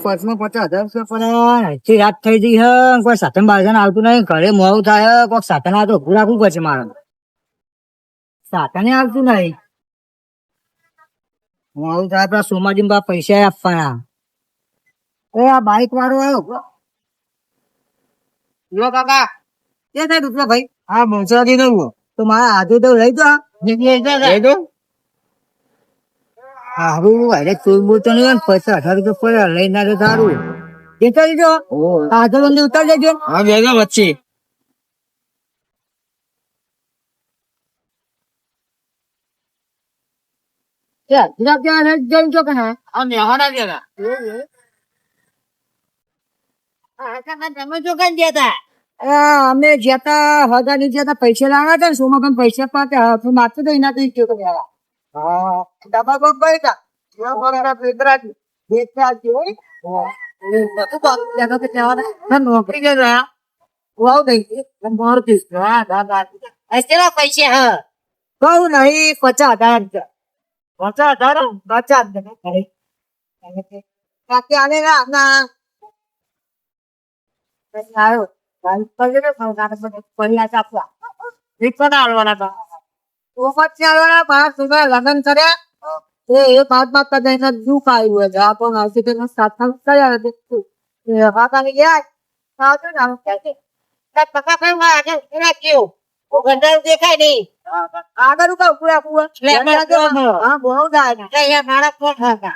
પર્સમાં 50,000 રૂપિયા પડે. આખી રાત થઈ ગઈ હે, કોઈ સાધન બાધન આવતું નહીં, ઘરે મોડું થાય, કોઈ સાધન આવે તો ઉભું રાખવું પડશે મારે. સાધન આવતું નહીં, મોડું થાય. પેલા સોમાજી બા પૈસા આપવાના. એ આ બાઈક વાળો આવ્યો. લો કાકા, કે થાય રૂપિયા ભાઈ? હા, પહોંચાડી દઉં. તો મારા હાથે તો લઈ દો. લઈ દો. હારું, અરે ચોર બોલતો નહીં હોય ને, 50,000 રૂપિયા પડે, લઈ ના તો સારું. જતા લેજો. હાથે બંધ ઉતાર દેજો. હા, ભેગા વચ્ચે. અમે જતા હજાર ની જતા પૈસા લાવ્યા હતા ને, સોમાં પૈસા પાકે માથે તો એના કઈ ગયો તો. હા, ડબલ બોક ભાઈ તા. નોકરી ગયા પૈસા કહું નહીં, 50,000. 50,000 બાકી આને ના આવ્યો પૈસા આપવા લગ્ન કર્યા એ પાંચ દુઃખ આવ્યું જા પણ આવશે તેનો સાથ ગયા દેખાય નહી આગળ બહુ થાય.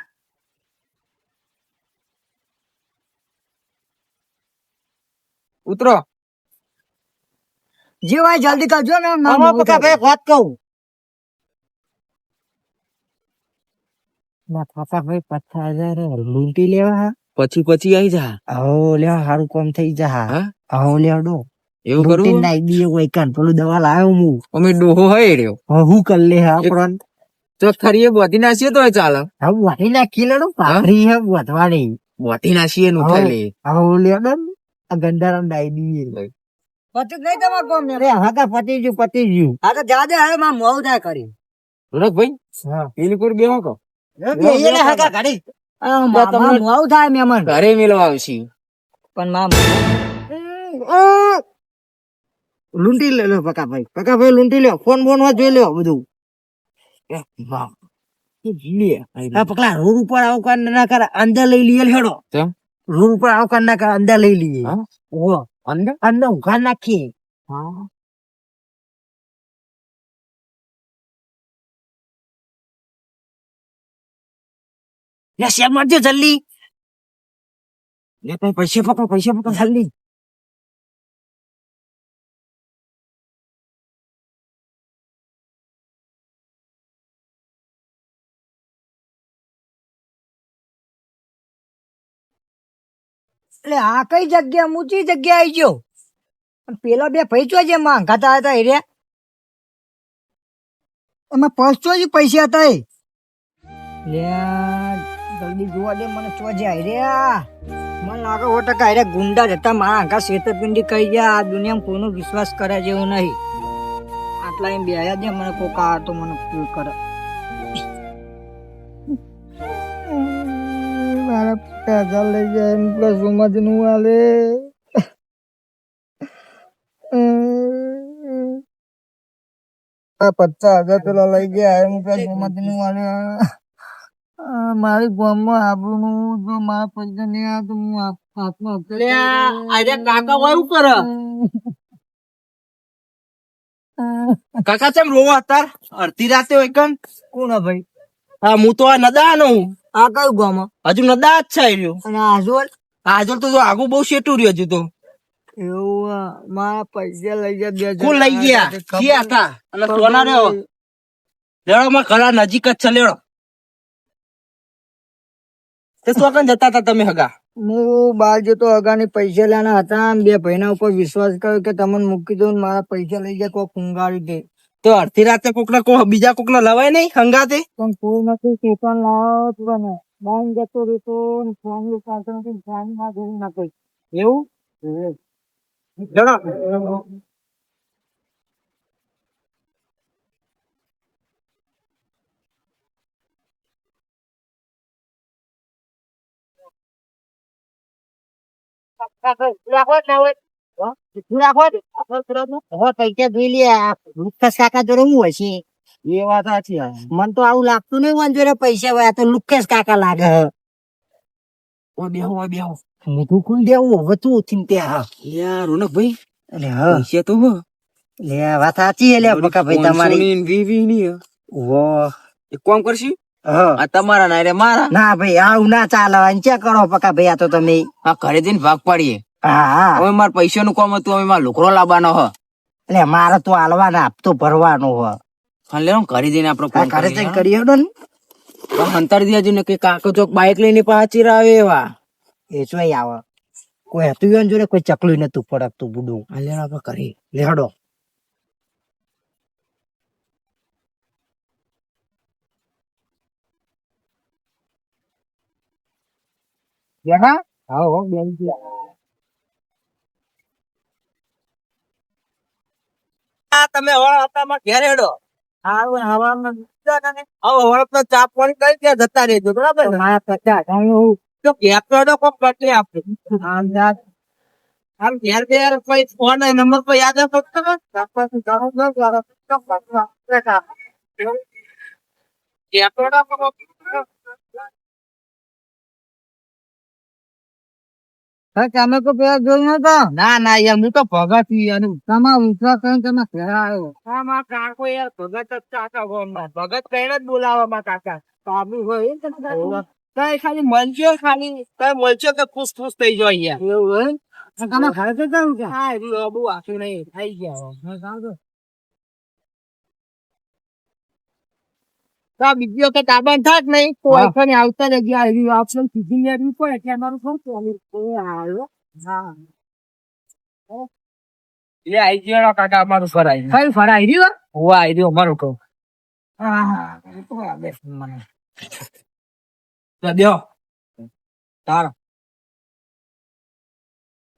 ઉતરો જે ભાઈ જલ્દી કરજો ને. વાત કહું ભાઈ 50,000 લૂંટી લેવા પછી આવી જા. હો લેવા સારું કામ થઈ જા. હો લેવડો એવું કરું નાઈ દીએ કોઈ કાન પેલું દવા લાવ્યો હું. અમે ડોહો હોય રહ્યો હું કર લે આપણ તો ખરીએ બોધી નાસીએ તો ચાલે. હા બોધી નાખી લેડો ભાખરી હે બોધવાની બોધી નાસીએ નું થાય લે. હો લેડો આ ગંડારામ ડાઈ દીએ પતિ નહીં તમાર કોમ ને રે. હા કા પતિ ગયું. હા તો જા દે હવે માં મોવ થાય કરી રોનક ભાઈ. હા પેલી કોર બેહો કો એને હા કા ગાડી તમને મોવ થાય મેમન ઘરે મેલવા આવશી પણ માં લૂંટી લે લો પકા ભાઈ લૂંટી લ્યો. ફોન માં જોઈ લ્યો બધું. પકલા રોડ ઉપર આવકાર ના કરે અંદર લઈ લઈએ હેડો. રોડ ઉપર આવકાર ના કરે અંદર લઈ લઈએ. અંદર ઉઘાડ નાખીએ. શેર મારજો જલ્દી. પૈસા પકડો જલ્દી. એટલે આ કઈ જગ્યા ઊંચી જગ્યા આવી ગયો. પેલા બે ભાઈ ચો જે માંગાતા હતા એ એમાં પહોંચતો જ પૈસા હતા એ. જલ્દી જોવા દે મને ચોજે આયર્યા. મને લાગે 100% આયર્યા ગુંડા જતા મારા આખા છેતરપિંડી કહી ગયા. આ દુનિયામાં કોઈનો વિશ્વાસ કરે જેવું નહીં. આટલા એમ બેહ્યા દે મને કોકા તો મને ફીલ કરે. મારા પૈસા લઈ જાય એમ પ્લસ સમજનું આલે. આ 50,000 પેલા લઈ ગયા એમ પ્લસ સમજનું આલે. મારી ગામમાં આબરૂનું જો મારા પૈસા નહીં આવે તો હું હાથમાં કાકા હોય ઉપર કાકા ચમ રોવા અત્યાર અડધી રાતે હોય કન કોણ ભાઈ? હા હું તો આ નદા નો હું. આ કયું ગામ? હજુ નદા જ છે રહ્યો. અને આજોલ તો આગુ બહુ શેટું રહ્યું હજુ તો. એવું મારા પૈસા લઈ ગયા. કોણ લઈ ગયા? ક્યાં હતા? અને સોના રહ્યો લેડો માં ઘણા નજીક જ છે લેડો. જતા હતા તમે હગા? હું બહાર જતો હગાની પૈસા લેવાના હતા. બે ભાઈના ઉપર વિશ્વાસ કર્યો કે તમને મૂકી દઉં મારા પૈસા લઈ જાય કોઈ ફુંગાડી દે. તો અડધી રાતે બીજા કોકના લવાય નહીં હંગાતે? પણ કોઈ નથી કેતન લાવો તું બાઈન જતો રહેતો ફેમિલી સાથે ફેમિલી માં જોઈ ના કઈ એવું જણા પૈસા જોઈ લે લુખસ કાકા જોડે હું હશે એ વાત સાચી મને તો આવું લાગતું નહીં મને જોડે પૈસા હોય તો લુખસ કાકા લાગે બેહો મોટું ખુલ દેવું હવે તું ચિંતા યાર રોનક ભાઈ એટલે હા પૈસા તો લે વાત સાચી લે બકા ભાઈ તમારી એક કામ કરશી આ તમારા ના રે મારા ના ભાઈ આવું ના ચાલે ચેક કરો પકા ભાઈ આ તો તમે આ ઘરે જઈને ભાગ પાડીએ હા હવે મારા પૈસા નું કામ હતું હવે મારા લોકરો લાવવાનો હ એટલે મારે તો હાલવાના હપ્તો ભરવાનો હ લે ઘરે જઈને આપડે ઘરે જઈને કરી હેડો ને અંતર દેજો ને કે કાકો ચોક બાઈક લઈને પાછી આવે એવા એ ચોઈ આવે કોઈ હતું જોડે કોઈ ચકલું નતું પડકતું બુડું લે આપડે કરી લેડો બેઠા હા બેન તમે ઘેર હેડો ચા પાણી કરી ત્યાં જતા રહેજો બરાબર આમ ઘેર ઘેર કોઈ ફોન નંબર પર યાદ તમે તો પેલા જોયું નતો ના ના યાર હું તો ભગત તમારો વિશ્વાસ કરીને તમે ઘેર આવ્યો હા કાકો યાર ભગત જ કાકા ભગત કઈને જ બોલાવવા કાકા કાબુ હોય કઈ ખાલી મળજો કઈ મળજો કે ખુશ ખુશ થઈ જાય યાર એવું હોય તમે ઘરે તો જાવ કે હા એવું બહુ આખું નહીં થઈ ગયા બીજી વખત આબાન થાક નહીં કોઈ ખાને આવતા જગ્યા ઓપ્શન સીધી મેળવી પડે એટલે અમારું ફોન આવ્યો હા એટલે આઈ ગયો કાકા અમારું ફરાઈ કઈ ફરાઈ રહ્યો હોવા આવી રહ્યો અમારું કહું હા મને દેવો તારો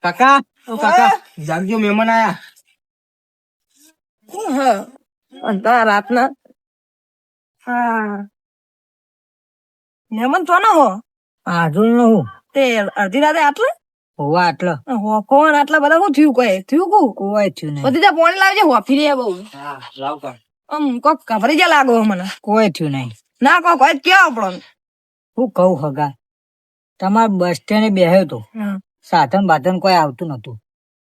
કાકા કાકા જાગજો મહેમાન આયા રાતના હા મહેમાન તો ના હો આજુ ન હું તે અડધી રાતે આટલે હોવા આટલો કોણ આટલા બધા શું થયું થયું કોઈ થયું નહીં બધી પાણી લાવજે હોફી રે બહુ હા લાવ કોક કભરી જા લાગો મને કોઈ થયું નહીં ના કોક હોય કેવો આપણો હું કહું હગા તમાર બસ સ્ટેન્ડે બેહ્યો તો સાધન બાધન કોઈ આવતું નતું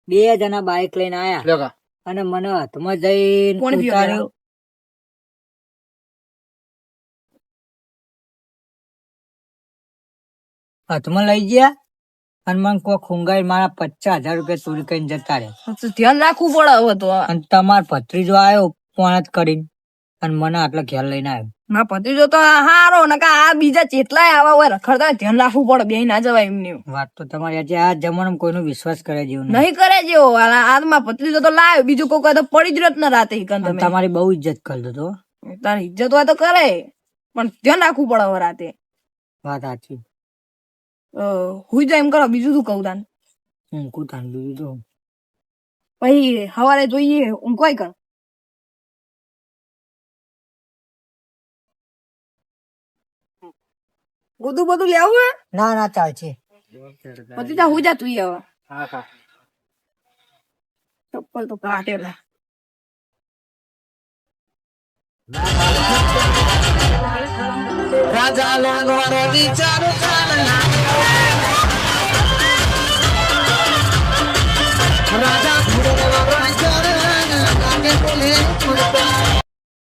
2 જણા બાઈક લઈને આયા અને મને હાથમાં જઈને ઉતાર્યો હાથમાં લઈ ગયા અને મને કોઈ ખુંગાઈ મારા 50,000 રૂપિયા ચોરી કરીને જતા રહ્યા ધ્યાન રાખવું પડે હવે તો અને તમાર ભત્રીજો આવ્યો પોણત કરીને અને મને આટલા ખ્યાલ લઈને આવ્યો મારા ભત્રીજો તો હારો ને આ બીજા ચેટલાય આવા હોય રખડતા ધ્યાન રાખવું પડે બે ના જવાય એમની વાત તો તમારી આજે આ જમાનામાં કોઈનો વિશ્વાસ કરે જેવું નહીં કરે જેવો આમાં ભત્રીજો તો લાવ્યો બીજું કોઈ તો પડી જ રત ને રાતે તમારી બહુ ઇજ્જત કરતો તો તારી ઇજ્જત હોય તો કરે પણ ધ્યાન રાખવું પડે હવે રાતે વાત સાચી હુઈ જાય એમ કરો બીજું શું કહું તાન ઊંઘું તાન બીજું તો પછી સવારે જોઈએ ઊંઘવાય કર બધું લેવું ના ના ચાલશે પછી તા હુઈ જા તું હવે હા ચપ્પલ તો કાઢેલા રાજા વિચાર